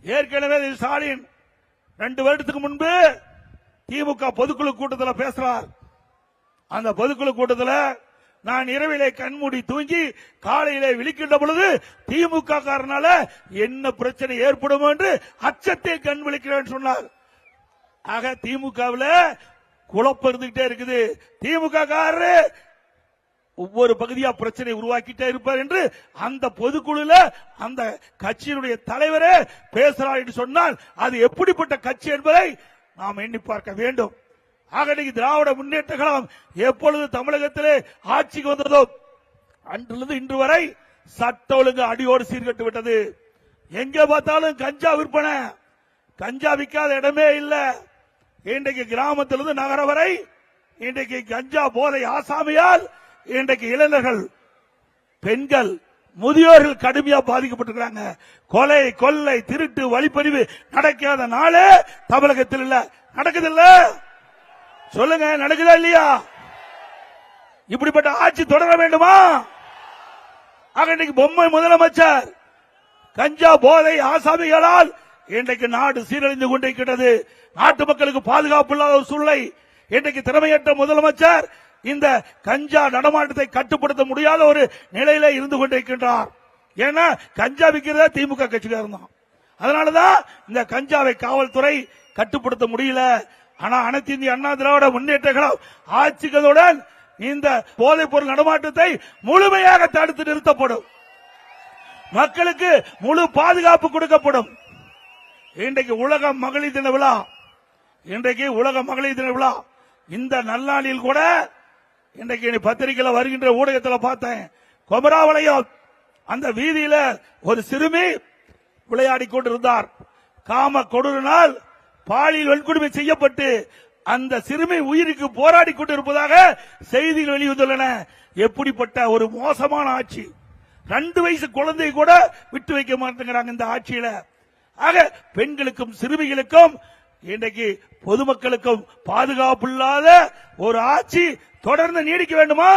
ஏற்கனவே ஸ்டாலின் 2 வருடத்துக்கு முன்பு திமுக பொதுக்குழு கூட்டத்தில் பேசுறார். அந்த பொதுக்குழு கூட்டத்தில் நான் இரவிலே கண்மூடி தூங்கி காலையிலே விழிக்கின்ற பொழுது திமுக காரனால என்ன பிரச்சனை ஏற்படும் என்று அச்சத்தை கண் விழிக்கிறேன் சொன்னார். ஆக திமுகவில் குழப்பம் இருந்துகிட்டே இருக்குது. திமுக காரரு ஒவ்வொரு பகுதியா பிரச்சனை உருவாக்கிட்டே இருப்பார் என்று அந்த பொதுக்குழுல அந்த கட்சியினுடைய தலைவரே பேசுறார் என்று சொன்னால் அது எப்படிப்பட்ட கட்சி என்பதை நாம் எண்ணி பார்க்க வேண்டும். ஆக திராவிட முன்னேற்ற கழகம் எப்பொழுது தமிழகத்திலே ஆட்சிக்கு வந்ததோ அன்றிலிருந்து இன்று வரை சட்ட ஒழுங்கு அடியோடு சீர்கட்டு விட்டது. எங்க பார்த்தாலும் கஞ்சா விற்பனை, கஞ்சா விற்காத இடமே இல்ல. இன்றைக்கு கிராமத்திலிருந்து நகர வரை இன்றைக்கு கஞ்சா போதை ஆசாமியால் இன்றைக்கு இளைஞர்கள், பெண்கள், முதியோர்கள் கடுமையா பாதிக்கப்பட்டிருக்கிறாங்க. கொலை, கொள்ளை, திருட்டு, வழிப்பறிவு நடக்காத நாளே தமிழகத்தில் இல்ல. நடக்குதில்ல சொல்லுங்க, நடக்குதா இல்லையா? இப்படிப்பட்ட ஆட்சி தொடர வேண்டுமா? ஆக இன்றைக்கு பொம்மை முதலமைச்சர் கஞ்சா போதை ஆசாமிகளால் இன்றைக்கு நாடு சீரழிந்து கொண்டிருக்கிறது. நாட்டு மக்களுக்கு பாதுகாப்பு இல்லாத ஒரு சூழ்நிலை. இன்றைக்கு திறமையற்ற முதலமைச்சர் இந்த கஞ்சா நடமாட்டத்தை கட்டுப்படுத்த முடியாத ஒரு நிலையில இருந்து கொண்டிருக்கின்றார். ஏன்னா கஞ்சா விற்கிறதா திமுக கட்சிக்காரர் தான். அதனாலதான் இந்த கஞ்சாவை காவல்துறை கட்டுப்படுத்த முடியல. ஆனா அனைத்து இந்திய அண்ணா திராவிட முன்னேற்ற கழகம் ஆட்சிகளுடன் இந்த போதைப் பொருள் நடமாட்டத்தை முழுமையாக தடுத்து நிறுத்தப்படும். மக்களுக்கு முழு பாதுகாப்பு கொடுக்கப்படும். இன்றைக்கு உலக மகளிர் தின விழா, இன்றைக்கு உலக மகளிர் தின விழா. இந்த நல்லாளில் கூட இன்றைக்கு பத்திரிகையில் வருகின்ற ஊடகத்தில் பார்த்தேன், கொமராவளையம் அந்த வீதியில ஒரு சிறுமி விளையாடி கொண்டிருந்தார். காம கொடூரனால் பாலியல் வன்கொடுமை செய்யப்பட்டு அந்த சிறுமி உயிருக்கு போராடி கொண்டிருப்பதாக செய்திகள் வெளிவந்துள்ளன. எப்படிப்பட்ட ஒரு மோசமான ஆட்சி! 2 வயசு குழந்தை கூட விட்டு வைக்க மாட்டேங்கிறாங்க இந்த ஆட்சியில. ஆக பெண்களுக்கும் சிறுமிகளுக்கும் இன்றைக்கு பொதுமக்களுக்கும் பாதுகாப்பு இல்லாத ஒரு ஆட்சி தொடர்ந்து நீடிக்க வேண்டுமா?